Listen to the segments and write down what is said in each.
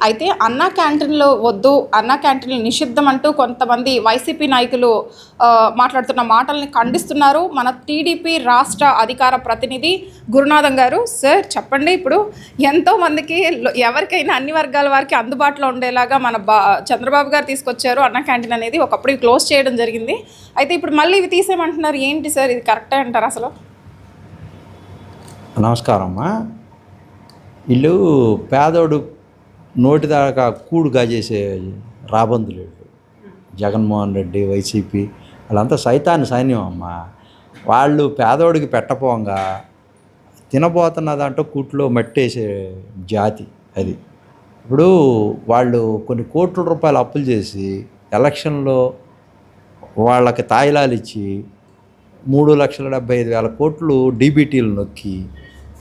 అయితే అన్నా క్యాంటీన్లు వద్దు, అన్నా క్యాంటీన్లు నిషిద్ధం అంటూ కొంతమంది వైసీపీ నాయకులు మాట్లాడుతున్న మాటల్ని ఖండిస్తున్నారు. మన టీడీపీ రాష్ట్ర అధికార ప్రతినిధి గురునాథం గారు. సార్ చెప్పండి, ఇప్పుడు ఎంతోమందికి ఎవరికైనా అన్ని వర్గాల వారికి అందుబాటులో ఉండేలాగా మన చంద్రబాబు గారు తీసుకొచ్చారు అన్నా క్యాంటీన్ అనేది. ఒకప్పుడు క్లోజ్ చేయడం జరిగింది. అయితే ఇప్పుడు మళ్ళీ ఇవి తీసేయమంటున్నారు. ఏంటి సార్, ఇది కరెక్టే అంటారు అసలు? నమస్కారం అమ్మా. వీళ్ళు పేదోడు నోటి దాకా కూడు కాజేసే రాబందులు జగన్మోహన్ రెడ్డి, వైసీపీ వాళ్ళంతా సైతాన్ని సైన్యం అమ్మ. వాళ్ళు పేదోడికి పెట్టపోంగా తినబోతున్న దాంట్లో కూట్లో మట్టేసే జాతి అది. ఇప్పుడు వాళ్ళు కొన్ని కోట్ల రూపాయలు అప్పులు చేసి ఎలక్షన్లో వాళ్ళకి తాయిలాలు ఇచ్చి 3,75,000 కోట్లు డీబీటీలు నొక్కి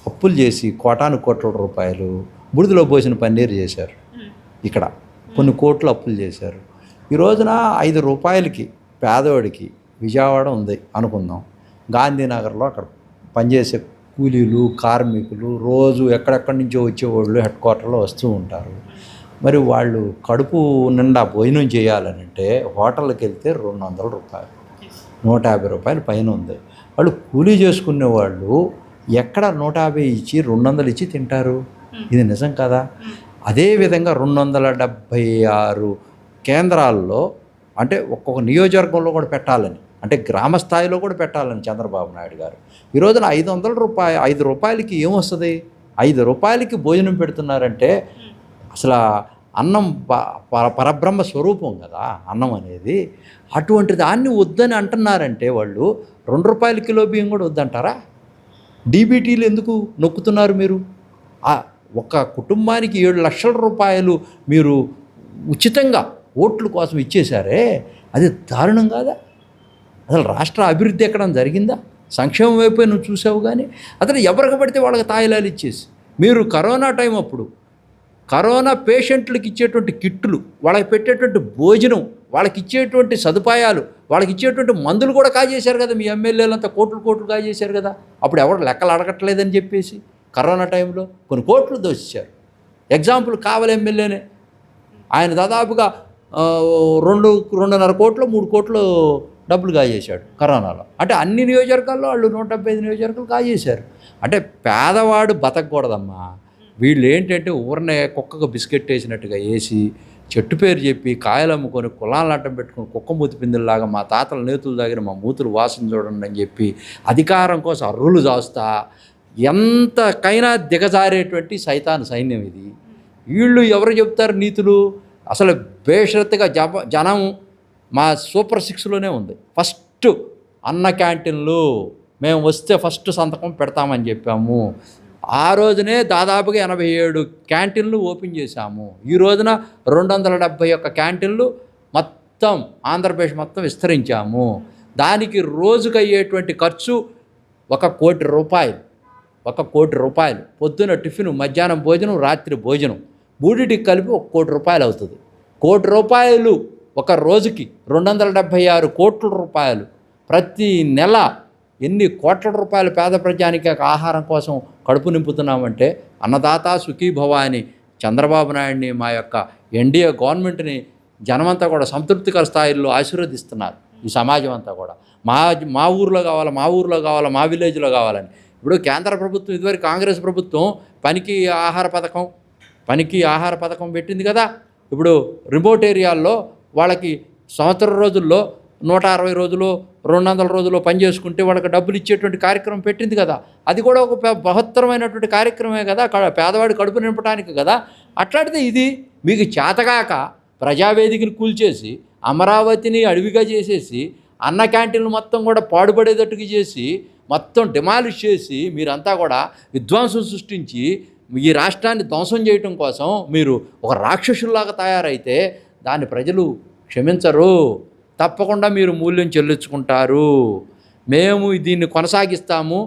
అప్పులు చేసి కోట్ల రూపాయలు బుడిదలో పోసిన పన్నీరు చేశారు. ఇక్కడ కొన్ని కోట్లు అప్పులు చేశారు. ఈ రోజున 5 రూపాయలకి పేదవాడికి విజయవాడ ఉంది అనుకుందాం, గాంధీనగర్లో అక్కడ పనిచేసే కూలీలు, కార్మికులు రోజు ఎక్కడెక్కడి నుంచో వచ్చేవాళ్ళు హెడ్ క్వార్టర్లో వస్తూ ఉంటారు. మరి వాళ్ళు కడుపు నిండా భోజనం చేయాలనంటే హోటల్కి వెళ్తే 200 రూపాయలు, 150 రూపాయలు పైన ఉంది. వాళ్ళు కూలీ చేసుకునే వాళ్ళు ఎక్కడ 150 ఇచ్చి 200 ఇచ్చి తింటారు? ఇది నిజం కదా? అదేవిధంగా 276 కేంద్రాల్లో అంటే ఒక్కొక్క నియోజకవర్గంలో కూడా పెట్టాలని, అంటే గ్రామ స్థాయిలో కూడా పెట్టాలని చంద్రబాబు నాయుడు గారు ఈ రోజున 5 రూపాయలకి ఏమొస్తుంది? 5 రూపాయలకి భోజనం పెడుతున్నారంటే అసలు అన్నం పరబ్రహ్మ స్వరూపం కదా అన్నం అనేది. అటువంటి దాన్ని వద్దని అంటున్నారంటే వాళ్ళు 2 రూపాయల కిలో బియ్యం కూడా వద్దంటారా? డీబీటీలు ఎందుకు నొక్కుతున్నారు మీరు? ఒక కుటుంబానికి 7 లక్షల రూపాయలు మీరు ఉచితంగా ఓట్ల కోసం ఇచ్చేశారే, అది దారుణం కాదా? అసలు రాష్ట్ర అభివృద్ధి ఎక్కడ జరిగిందా? సంక్షేమం వైపు నువ్వు చూసావు కానీ అసలు ఎవరికి పడితే వాళ్ళకి తాయిలాలు ఇచ్చేసి మీరు కరోనా టైం అప్పుడు కరోనా పేషెంట్లకు ఇచ్చేటువంటి కిట్లు, వాళ్ళకి పెట్టేటువంటి భోజనం, వాళ్ళకి ఇచ్చేటువంటి సదుపాయాలు, వాళ్ళకి ఇచ్చేటువంటి మందులు కూడా కాజేశారు కదా. మీ ఎమ్మెల్యేలంతా కోట్లు కాజేశారు కదా. అప్పుడు ఎవరు లెక్కలు అడగట్లేదని చెప్పేసి కరోనా టైంలో కొన్ని కోట్లు దోషించారు. ఎగ్జాంపుల్ కావలి ఎమ్మెల్యేనే, ఆయన దాదాపుగా 2.5 కోట్లు 3 కోట్లు డబ్బులు కాజేశాడు కరోనాలో. అంటే అన్ని నియోజకవర్గాల్లో వాళ్ళు 175 నియోజకవర్గాలు కాజేశారు. అంటే పేదవాడు బతకూడదమ్మా. వీళ్ళు ఏంటంటే ఊరినే కుక్కకు బిస్కెట్ వేసినట్టుగా వేసి చెట్టు పేరు చెప్పి కాయలు అమ్ముకొని కులాలను అడ్డం పెట్టుకుని కుక్క మూతి పిందుల్లాగా మా తాతల నేతులు దగ్గర మా మూతులు వాసన చూడండి అని చెప్పి అధికారం కోసం అర్రులు చాస్తా ఎంతకైనా దిగజారేటువంటి సైతాన్ సైన్యం ఇది. వీళ్ళు ఎవరు చెప్తారు నీతులు? అసలు బేషరత్తుగా జనం మా సూపర్ 6లోనే ఉంది. ఫస్ట్ అన్న క్యాంటీన్లు మేము వస్తే ఫస్ట్ సంతకం పెడతామని చెప్పాము. ఆ రోజునే దాదాపుగా 87 క్యాంటీన్లు ఓపెన్ చేశాము. ఈ రోజున 271 క్యాంటీన్లు మొత్తం ఆంధ్రప్రదేశ్ మొత్తం విస్తరించాము. దానికి రోజుకు అయ్యేటువంటి ఖర్చు 1 కోటి రూపాయలు. 1 కోటి రూపాయలు. పొద్దున టిఫిన్, మధ్యాహ్నం భోజనం, రాత్రి భోజనం మూడింటికి కలిపి 1 కోటి రూపాయలు అవుతుంది. 1 కోటి రూపాయలు ఒక రోజుకి 276 కోట్ల రూపాయలు. ప్రతి నెల ఎన్ని కోట్ల రూపాయలు పేద ప్రజానికి ఆహారం కోసం కడుపు నింపుతున్నామంటే అన్నదాత సుఖీభవ అని చంద్రబాబు నాయుడిని, మా యొక్క ఎన్డీఏ గవర్నమెంట్ని జనమంతా కూడా సంతృప్తికర స్థాయిలో ఆశీర్వదిస్తున్నారు. ఈ సమాజం అంతా కూడా మా ఊరిలో కావాలి, మా ఊరిలో కావాలి, మా విలేజ్లో కావాలని. ఇప్పుడు కేంద్ర ప్రభుత్వం ఇదివరకు కాంగ్రెస్ ప్రభుత్వం పనికి ఆహార పథకం పెట్టింది కదా. ఇప్పుడు రిమోట్ ఏరియాల్లో వాళ్ళకి సంవత్సరం రోజుల్లో 160 రోజులు 200 రోజులు పని చేసుకుంటే వాళ్ళకి డబ్బులు ఇచ్చేటువంటి కార్యక్రమం పెట్టింది కదా. అది కూడా ఒక బృహత్తరమైనటువంటి కార్యక్రమమే కదా, పేదవాడి కడుపు నింపడానికి కదా. అట్లాంటిది ఇది మీకు చేతగాక ప్రజావేదికను కూల్చేసి అమరావతిని అడవిగా చేసేసి అన్న క్యాంటీన్లు మొత్తం కూడా పాడుపడేటట్టుగా చేసి మొత్తం డిమాలిష్ చేసి మీరంతా కూడా విధ్వంసం సృష్టించి ఈ రాష్ట్రాన్ని ధ్వంసం చేయటం కోసం మీరు ఒక రాక్షసుల్లాగా తయారైతే దాన్ని ప్రజలు క్షమించరు. తప్పకుండా మీరు మూల్యం చెల్లించుకుంటారు. మేము దీన్ని కొనసాగిస్తాము.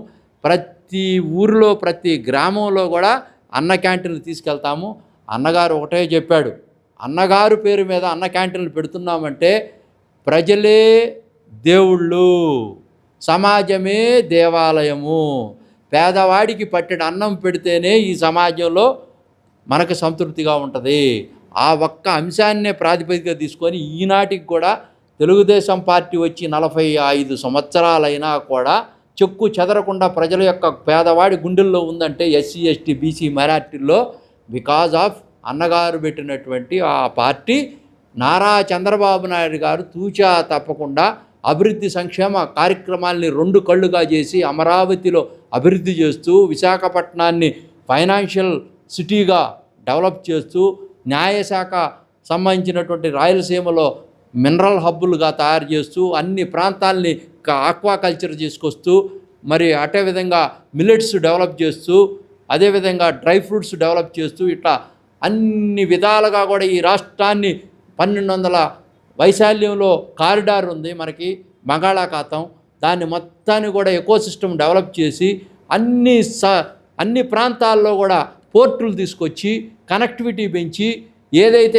ప్రతి ఊరిలో ప్రతి గ్రామంలో కూడా అన్న క్యాంటీన్లు తీసుకెళ్తాము. అన్నగారు ఒకటే చెప్పాడు, అన్నగారు పేరు మీద అన్న క్యాంటీన్లు పెడుతున్నామంటే ప్రజలే దేవుళ్ళు, సమాజమే దేవాలయము, పేదవాడికి పట్టిన అన్నం పెడితేనే ఈ సమాజంలో మనకు సంతృప్తిగా ఉంటుంది. ఆ ఒక్క అంశాన్నే ప్రాతిపదికగా తీసుకొని ఈనాటికి కూడా తెలుగుదేశం పార్టీ వచ్చి 45 సంవత్సరాలైనా కూడా చెక్కు చెదరకుండా ప్రజల యొక్క పేదవాడి గుండెల్లో ఉందంటే ఎస్సీ ఎస్టీ బీసీ మైనార్టీల్లో బికాజ్ ఆఫ్ అన్నగారు పెట్టినటువంటి ఆ పార్టీ. నారా చంద్రబాబు నాయుడు గారు తూచా తప్పకుండా అభివృద్ధి సంక్షేమ కార్యక్రమాల్ని 2 కళ్ళుగా చేసి అమరావతిలో అభివృద్ధి చేస్తూ, విశాఖపట్నాన్ని ఫైనాన్షియల్ సిటీగా డెవలప్ చేస్తూ, న్యాయశాఖ సంబంధించినటువంటి రాయలసీమలో మినరల్ హబ్బులుగా తయారు చేస్తూ, అన్ని ప్రాంతాల్ని ఆక్వాకల్చర్ తీసుకొస్తూ, మరి అదే విధంగా మిల్లెట్స్ డెవలప్ చేస్తూ, అదేవిధంగా డ్రై ఫ్రూట్స్ డెవలప్ చేస్తూ, ఇట్లా అన్ని విధాలుగా కూడా ఈ రాష్ట్రాన్ని 1200 వైశాల్యంలో కారిడార్ ఉంది మనకి బంగాళాఖాతం. దాన్ని మొత్తాన్ని కూడా ఎకోసిస్టమ్ డెవలప్ చేసి అన్ని ప్రాంతాల్లో కూడా పోర్టులు తీసుకొచ్చి కనెక్టివిటీ పెంచి, ఏదైతే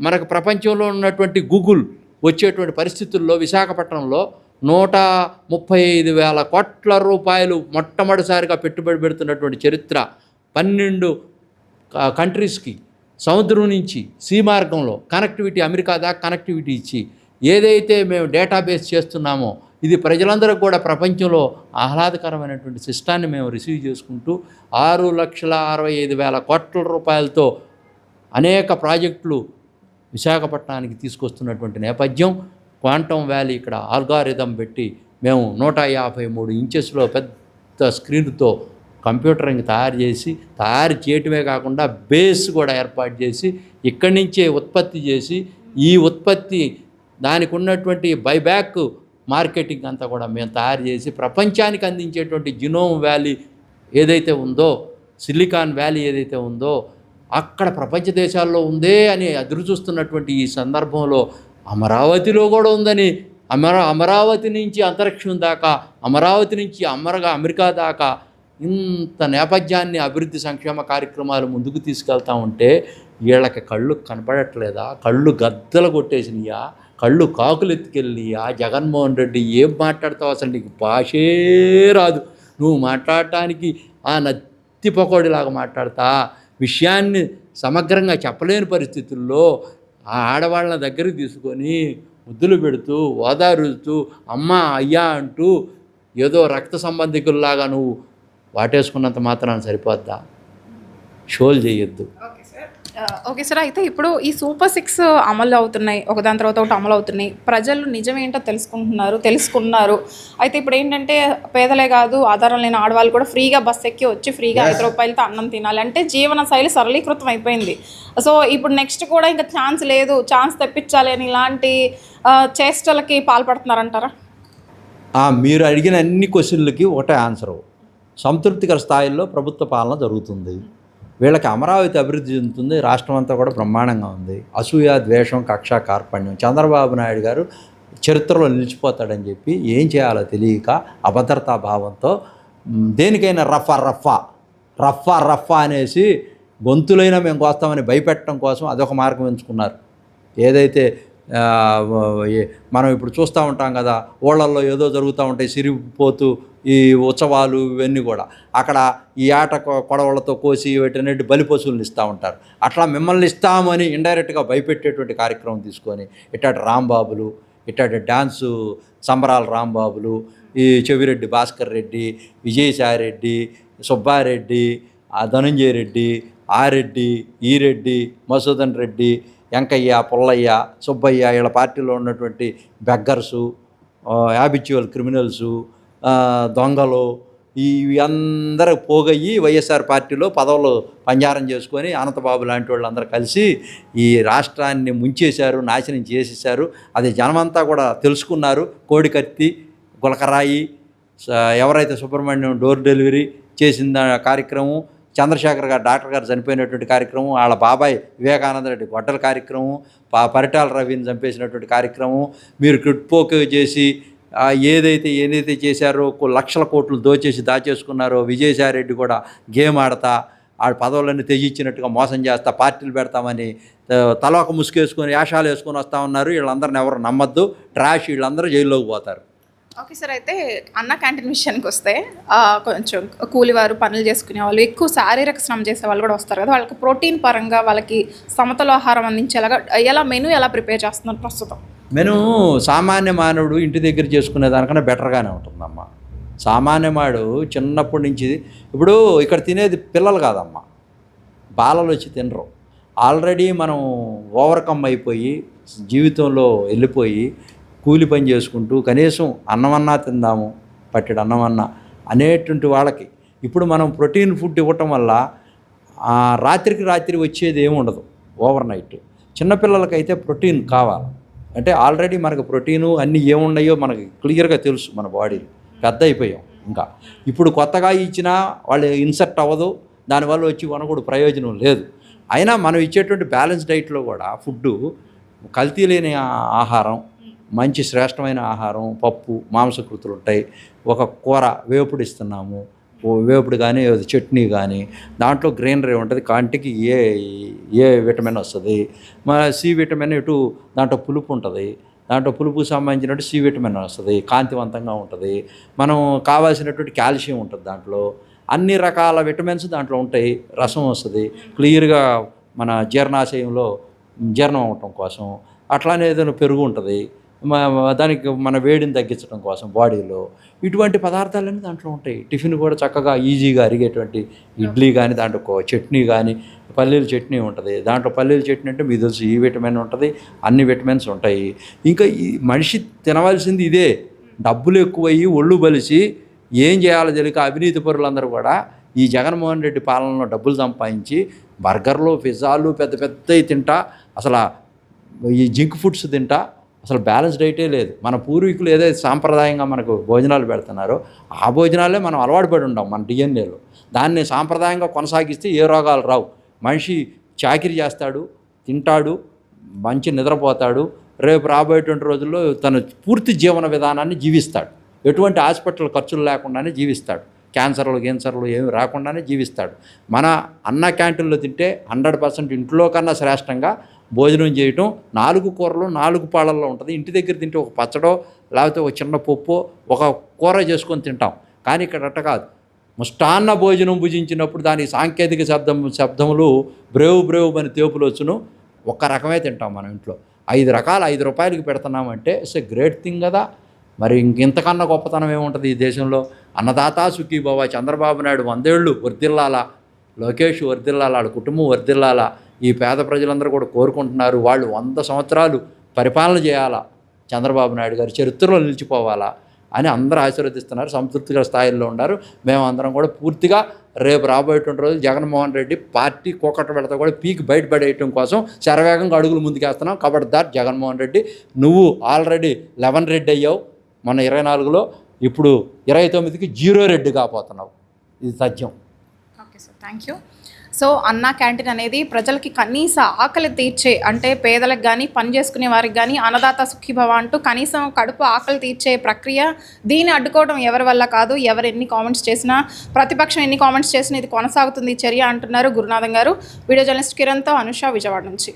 మనకు ప్రపంచంలో ఉన్నటువంటి గూగుల్ వచ్చేటువంటి పరిస్థితుల్లో విశాఖపట్నంలో 135,000 కోట్ల రూపాయలు మొట్టమొదటిసారిగా పెట్టుబడి పెడుతున్నటువంటి చరిత్ర. 12 కంట్రీస్కి సముద్రం నుంచి సీ మార్గంలో కనెక్టివిటీ, అమెరికా దాకా కనెక్టివిటీ ఇచ్చి ఏదైతే మేము డేటాబేస్ చేస్తున్నామో ఇది ప్రజలందరూ కూడా ప్రపంచంలో ఆహ్లాదకరమైనటువంటి సిస్టాన్ని మేము రిసీవ్ చేసుకుంటూ 6,65,000 కోట్ల రూపాయలతో అనేక ప్రాజెక్టులు విశాఖపట్నానికి తీసుకొస్తున్నటువంటి నేపథ్యం. క్వాంటమ్ వ్యాలీ ఇక్కడ ఆల్గారిథం పెట్టి మేము 153 ఇంచెస్లో పెద్ద స్క్రీన్తో కంప్యూటరింగ్ తయారు చేయటమే కాకుండా బేస్ కూడా ఏర్పాటు చేసి ఇక్కడి నుంచే ఉత్పత్తి చేసి, ఈ ఉత్పత్తి దానికి ఉన్నటువంటి బైబ్యాక్ మార్కెటింగ్ అంతా కూడా మేము తయారు చేసి ప్రపంచానికి అందించేటువంటి జినోమ్ వ్యాలీ ఏదైతే ఉందో, సిలికాన్ వ్యాలీ ఏదైతే ఉందో అక్కడ ప్రపంచ దేశాల్లో ఉందే అని ఎదురు చూస్తున్నటువంటి ఈ సందర్భంలో అమరావతిలో కూడా ఉందని, అమరావతి నుంచి అంతరిక్షం దాకా, అమరావతి నుంచి అమెరికా దాకా ఇంత నేపథ్యాన్ని అభివృద్ధి సంక్షేమ కార్యక్రమాలు ముందుకు తీసుకెళ్తా ఉంటే వీళ్ళకి కళ్ళు కనపడట్లేదా? కళ్ళు గద్దలు కొట్టేసినాయా? కళ్ళు కాకులు ఎత్తుకెళ్ళినాయా? జగన్మోహన్ రెడ్డి ఏం మాట్లాడతావు? అసలు నీకు భాషే రాదు. నువ్వు మాట్లాడటానికి ఆ నత్తి పకోడిలాగా మాట్లాడతా, విషయాన్ని సమగ్రంగా చెప్పలేని పరిస్థితుల్లో ఆ ఆడవాళ్ళ దగ్గరికి తీసుకొని ముద్దులు పెడుతూ ఓదారుతూ అమ్మ అయ్యా అంటూ ఏదో రక్త సంబంధికుల్లాగా నువ్వు వాటేసుకున్నంత మాత్రాన సరిపోద్దా? షోలు చేయొద్దు. ఓకే సార్, అయితే ఇప్పుడు ఈ సూపర్ 6 అమలు అవుతున్నాయి, ఒకదాని తర్వాత ఒకటి అమలు అవుతున్నాయి. ప్రజలు నిజమేంటో తెలుసుకున్నారు. అయితే ఇప్పుడు ఏంటంటే పేదలే కాదు, ఆధారం లేని ఆడవాళ్ళు కూడా ఫ్రీగా బస్ ఎక్కి వచ్చి ఫ్రీగా 5 రూపాయలతో అన్నం తినాలి అంటే జీవన శైలి సరళీకృతం అయిపోయింది. సో ఇప్పుడు నెక్స్ట్ కూడా ఇంకా ఛాన్స్ లేదు, ఛాన్స్ తెప్పించాలి అని ఇలాంటి చేష్టలకి పాల్పడుతున్నారంటారా? మీరు అడిగిన అన్ని క్వశ్చన్లకి ఒకటే ఆన్సరు. సంతృప్తికర స్థాయిలో ప్రభుత్వ పాలన జరుగుతుంది. వీళ్ళకి అమరావతి అభివృద్ధి చెందుతుంది, రాష్ట్రం అంతా కూడా బ్రహ్మాండంగా ఉంది. అసూయ, ద్వేషం, కక్ష, కార్పణ్యం రచంద్రబాబు నాయుడు గారు చరిత్రలో నిలిచిపోతాడని చెప్పి ఏం చేయాలో తెలియక అభద్రతా భావంతో దేనికైనా రఫా అనేసి గొంతులైనా మేము కోస్తామని భయపెట్టడం కోసం అదొక మార్గం ఎంచుకున్నారు. ఏదైతే మనం ఇప్పుడు చూస్తూ ఉంటాం కదా, ఊళ్ళల్లో ఏదో జరుగుతూ ఉంటాయి, సిరిగిపోతూ ఈ ఉత్సవాలు ఇవన్నీ కూడా అక్కడ ఈ ఆట కొడవలతో కోసి వీటన్నిటి బలి పశువులను ఇస్తూ ఉంటారు. అట్లా మిమ్మల్ని ఇస్తామని ఇండైరెక్ట్గా భయపెట్టేటువంటి కార్యక్రమం తీసుకొని ఇట్లాంటి రాంబాబులు, ఇట్లాంటి డ్యాన్సు సంబరాల రాంబాబులు, ఈ చెవిరెడ్డి భాస్కర్ రెడ్డి, విజయసాయిరెడ్డి, సుబ్బారెడ్డి, ధనంజయ రెడ్డి, ఆరెడ్డి, ఈరెడ్డి, మసూదన్ రెడ్డి, వెంకయ్య, పుల్లయ్య, సుబ్బయ్య, వీళ్ళ పార్టీలో ఉన్నటువంటి బెగ్గర్సు, హ్యాబిచువల్ క్రిమినల్సు, దొంగలు, ఇవి అందరూ పోగయ్యి వైఎస్ఆర్ పార్టీలో పదవులు పంజారం చేసుకొని అనంతబాబు లాంటి వాళ్ళందరూ కలిసి ఈ రాష్ట్రాన్ని ముంచేశారు, నాశనం చేసేసారు. అది జనమంతా కూడా తెలుసుకున్నారు. కోడికత్తి, గులకరాయి, ఎవరైతే సుబ్రహ్మణ్యం డోర్ డెలివరీ చేసిన కార్యక్రమం, చంద్రశేఖర్ గారు డాక్టర్ గారు చనిపోయినటువంటి కార్యక్రమం, వాళ్ళ బాబాయ్ వివేకానంద రెడ్డి గొడ్డల కార్యక్రమం, పరిటాల రవిని చంపేసినటువంటి కార్యక్రమం, మీరు క్రిట్పోక్ చేసి ఏదైతే చేశారో లక్షల కోట్లు దాచేసుకున్నారో, విజయసాయిరెడ్డి కూడా గేమ్ ఆడతా ఆ పదవులన్నీ తెజిచ్చినట్టుగా మోసం చేస్తా పార్టీలు పెడతామని తలొక ముసుకేసుకొని వేషాలు వేసుకొని వస్తూ ఉన్నారు. వీళ్ళందరిని ఎవరు నమ్మద్దు, ట్రాష్, వీళ్ళందరూ జైల్లోకి పోతారు. Okay sir. అయితే అన్న క్యాంటీన్ విషయానికి వస్తే కొంచెం కూలివారు పనులు చేసుకునే వాళ్ళు, ఎక్కువ శారీరక శ్రమ చేసే వాళ్ళు కూడా వస్తారు కదా, వాళ్ళకి ప్రోటీన్ పరంగా వాళ్ళకి సమతుల ఆహారం అందించేలాగా మెనూ ఎలా ప్రిపేర్ చేస్తున్నారు ప్రస్తుతం? మెను సామాన్య మానవుడు ఇంటి దగ్గర చేసుకునే దానికన్నా బెటర్గానే ఉంటుందమ్మా. సామాన్యమాడు చిన్నప్పటి నుంచి ఇప్పుడు ఇక్కడ తినేది పిల్లలు కాదమ్మా, బాలలు వచ్చి తినరు. ఆల్రెడీ మనం ఓవర్కమ్ అయిపోయి జీవితంలో వెళ్ళిపోయి కూలి పని చేసుకుంటూ కనీసం అన్నమన్నా తిందాము, పట్టెడు అన్నమన్నా అనేటువంటి వాళ్ళకి ఇప్పుడు మనం ప్రోటీన్ ఫుడ్ ఇవ్వటం వల్ల రాత్రికి రాత్రి వచ్చేది ఏమి ఉండదు. ఓవర్ నైట్ చిన్నపిల్లలకైతే ప్రోటీన్ కావాలి. అంటే ఆల్రెడీ మనకు ప్రోటీను అన్నీ ఏమున్నాయో మనకి క్లియర్గా తెలుసు. మన బాడీలో పెద్ద అయిపోయాం. ఇంకా ఇప్పుడు కొత్తగా ఇచ్చినా వాళ్ళు ఇన్సెక్ట్ అవ్వదు, దానివల్ల వచ్చి కొనకూడదు, ప్రయోజనం లేదు. అయినా మనం ఇచ్చేటువంటి బ్యాలెన్స్ డైట్లో కూడా ఫుడ్డు కల్తీ లేని ఆహారం, మంచి శ్రేష్టమైన ఆహారం, పప్పు మాంసకృతులు ఉంటాయి. ఒక కూర వేపుడు ఇస్తున్నాము, వేపుడు కానీ చట్నీ కానీ దాంట్లో గ్రీనరీ ఉంటుంది. కంటికి ఏ విటమిన్ వస్తుంది, మన సి విటమిన్ ఇటు దాంట్లో పులుపు ఉంటుంది, దాంట్లో పులుపుకు సంబంధించినట్టు సి విటమిన్ వస్తుంది, కాంతివంతంగా ఉంటుంది. మనం కావాల్సినటువంటి కాల్షియం ఉంటుంది, దాంట్లో అన్ని రకాల విటమిన్స్ దాంట్లో ఉంటాయి. రసం వస్తుంది, క్లియర్గా మన జీర్ణాశయంలో జీర్ణం అవటం కోసం. అట్లానే ఏదైనా పెరుగు ఉంటుంది, దానికి మన వేడిని తగ్గించడం కోసం బాడీలో. ఇటువంటి పదార్థాలన్నీ దాంట్లో ఉంటాయి. టిఫిన్ కూడా చక్కగా ఈజీగా అరిగేటువంటి ఇడ్లీ కానీ, దాంట్లో చట్నీ కానీ, పల్లీల చట్నీ ఉంటుంది. దాంట్లో పల్లీల చట్నీ అంటే మీకు తెలుసు, ఈ విటమిన్ ఉంటుంది, అన్ని విటమిన్స్ ఉంటాయి. ఇంకా ఈ మనిషి తినవలసింది ఇదే. డబ్బులు ఎక్కువయ్యి ఒళ్ళు బలిసి ఏం చేయాలో తెలియక అవినీతి పరులందరూ కూడా ఈ జగన్మోహన్ రెడ్డి పాలనలో డబ్బులు సంపాదించి బర్గర్లు, పిజ్జాలు పెద్ద పెద్దవి తింటా, అసలు ఈ జింక్ ఫుడ్స్ తింటా, అసలు బ్యాలెన్స్ డైటే లేదు. మన పూర్వీకులు ఏదైతే సాంప్రదాయంగా మనకు భోజనాలు పెడుతున్నారో ఆ భోజనాలే మనం అలవాటు పడి ఉంటాం మన డిఎన్ఏలో. దాన్ని సాంప్రదాయంగా కొనసాగిస్తే ఏ రోగాలు రావు. మనిషి చాకిరీ చేస్తాడు, తింటాడు, మంచి నిద్రపోతాడు, రేపు రాబోయేటువంటి రోజుల్లో తన పూర్తి జీవన విధానాన్ని జీవిస్తాడు. ఎటువంటి హాస్పిటల్ ఖర్చులు లేకుండానే జీవిస్తాడు. క్యాన్సర్లు ఏమి రాకుండానే జీవిస్తాడు. మన అన్న క్యాంటీన్లో తింటే 100% ఇంట్లో కన్నా శ్రేష్టంగా భోజనం చేయటం. 4 కూరలు 4 పాళల్లో ఉంటుంది. ఇంటి దగ్గర తింటే ఒక పచ్చడో లేకపోతే ఒక చిన్న పప్పు ఒక కూర చేసుకొని తింటాం. కానీ ఇక్కడ అట్ట కాదు. ముష్టాన్న భోజనం భుజించినప్పుడు దానికి సాంకేతిక శబ్దములు బ్రేవు అని తేపులు వచ్చును. ఒక్క రకమే తింటాం మనం ఇంట్లో. 5 రకాలు 5 రూపాయలకి పెడుతున్నామంటే ఇట్స్ ఎ గ్రేట్ థింగ్ కదా. మరి ఇంతకన్నా గొప్పతనం ఏముంటుంది ఈ దేశంలో? అన్నదాత సుఖీభవ. చంద్రబాబు నాయుడు 100 ఏళ్ళు వర్ధిల్లాలా, లోకేష్ వర్ధిల్లాలా, వాళ్ళ కుటుంబం వర్ధిల్లాలా. ఈ పేద ప్రజలందరూ కూడా కోరుకుంటున్నారు. వాళ్ళు 100 సంవత్సరాలు పరిపాలన చేయాలా, చంద్రబాబు నాయుడు గారు చరిత్రలో నిలిచిపోవాలా అని అందరూ ఆశీర్వదిస్తున్నారు. సంతృప్తిగా స్థాయిలో ఉన్నారు. మేమందరం కూడా పూర్తిగా రేపు రాబోయేటువంటి రోజు జగన్మోహన్ రెడ్డి పార్టీ కోకట వెళతా కూడా పీకి బయటపడేయటం కోసం శరవేగంగా అడుగులు ముందుకేస్తున్నాం. కబడ్దార్ జగన్మోహన్ రెడ్డి, నువ్వు ఆల్రెడీ 11 రెడ్డి అయ్యావు మన 24లో, ఇప్పుడు 29కి 0 రెడ్డి కాపోతున్నావు. ఇది సత్యం. Okay sir, thank you. So Anna canteen అనేది ప్రజలకి కనీస ఆకలి తీర్చే, అంటే పేదలకు కానీ పని చేసుకునే వారికి కానీ అన్నదాత సుఖీభవ అంటూ కనీసం కడుపు ఆకలి తీర్చే ప్రక్రియ. దీన్ని అడ్డుకోవడం ఎవరి వల్ల కాదు. ఎవరు ఎన్ని కామెంట్స్ చేసినా, ప్రతిపక్షం ఎన్ని కామెంట్స్ చేసినా ఇది కొనసాగుతుంది చర్య అంటున్నారు గురునాథం గారు. వీడియో జర్నలిస్ట్ కిరణ్తో అనుష, విజయవాడ నుంచి.